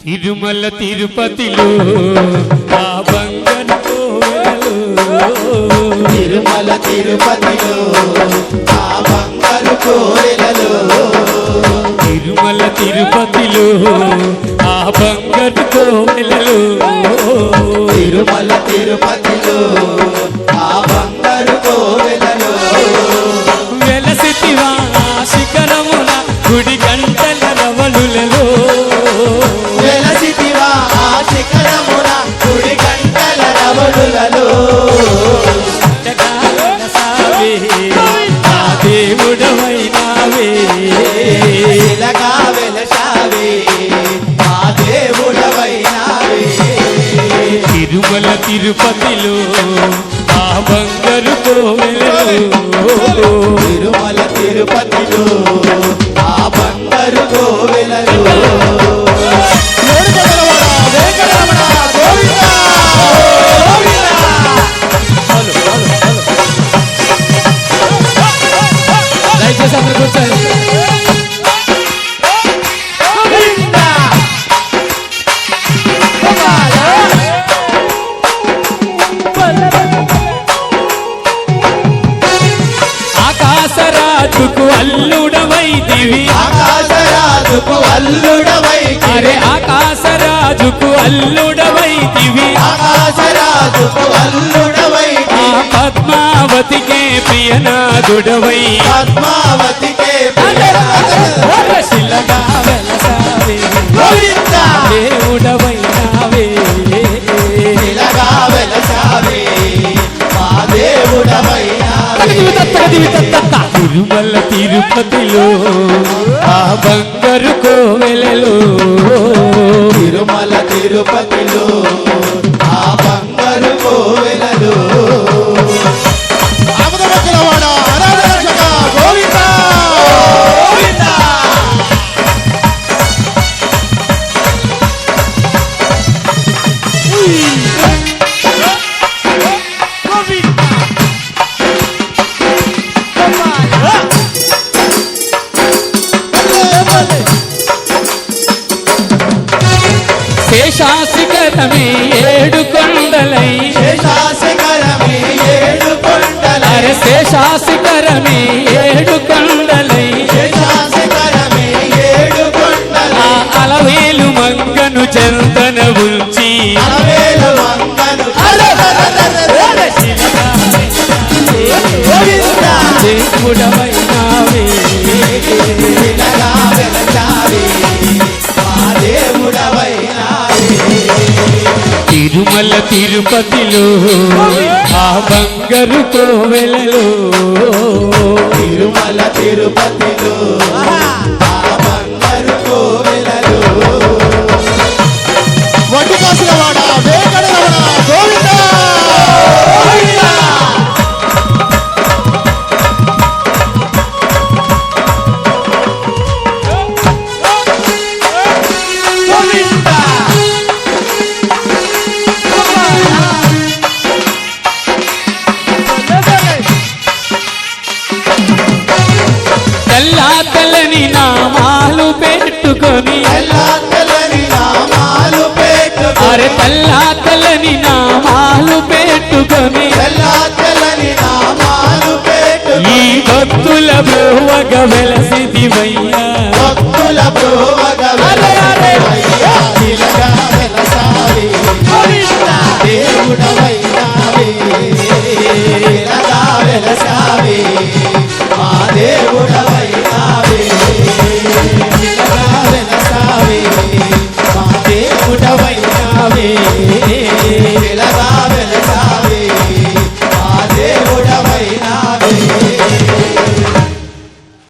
తిరుమల తిరుపతిలో ఆ బంగారు కోవెలలో తిరుమల తిరుపతిలో ఆ బంగారు కోవెలలో తిరుమల తిరుపతిలో ఆ బంగారు కోవెలలో తిరుమల తిరుపతిలో ఆ బంగారు కోవెలలో వెలసితివా శిఖరమున గుడి గంటల రవళులలో వెలసితివా శిఖరమున గుడి గంటల రవళులలో దేవుడవైనావే ఇలాగా వెలసావే మా దేవుడవైనావే తిరుమల తిరుపతిలో ఆ బంగారు కోవెలలో తిరుమల తిరుపతిలో ఆ బంగారు కోవెలలో దయచేసి అందరూ కూర్చోండి. ఆకాశరాజుకు అల్లుడవైతివి ఆకాశరాజుకు అల్లుడవైతివి అరే ఆకాశరాజుకు అల్లుడవైతివి ఆకాశరాజుకు అల్లుడవైతివి ఆ పద్మావతికే ప్రియనాథుడవై పద్మావతికే శిలగా వెలసావే గోవిందా దేవుడవైనావే ఇలాగా వెలసావే మా దేవుడవైనావే తిరుమల తిరుపతిలో ఆ బంగారు కోవెలలో తిరుమల తిరుపతిలో ఆ బంగారు కోవెలలో గోవిందా గోవిందా శేషాశిఖరమే ఏడు కొండలై శేషాశిఖరమే ఏడు కొండలై అరే శేషాశిఖరమే ఏడు కొండలై శేషాశిఖరమే ఏడు కొండలై ఆ అలవేలు మంగను చెంతన ఉంచి అలవేలు మంగను గోవిందా దేవుడవైనావే ఇలాగా వెలసావే మా దేవుడవైనావే తిరుమల తిరుపతిలో ఆ బంగారు కోవెలలో తిరుమల తిరుపతిలో ఆ బంగారు కోవెలలో వడ్డు కాసులవాడ వేగడలవాడ గోవిందా గోవిందా తెల్లా తెల్లని నామాలు పెట్టుకొని తెల్లా తెల్లని నామాలు పెట్టుకొని అరే తెల్లా తెల్లని నామాలు పెట్టుకొని తెల్లా తెల్లని నామాలు పెట్టుకొని ఈ భక్తుల బ్రోవగ వెలసిదివయ్యా భక్తుల బ్రోవ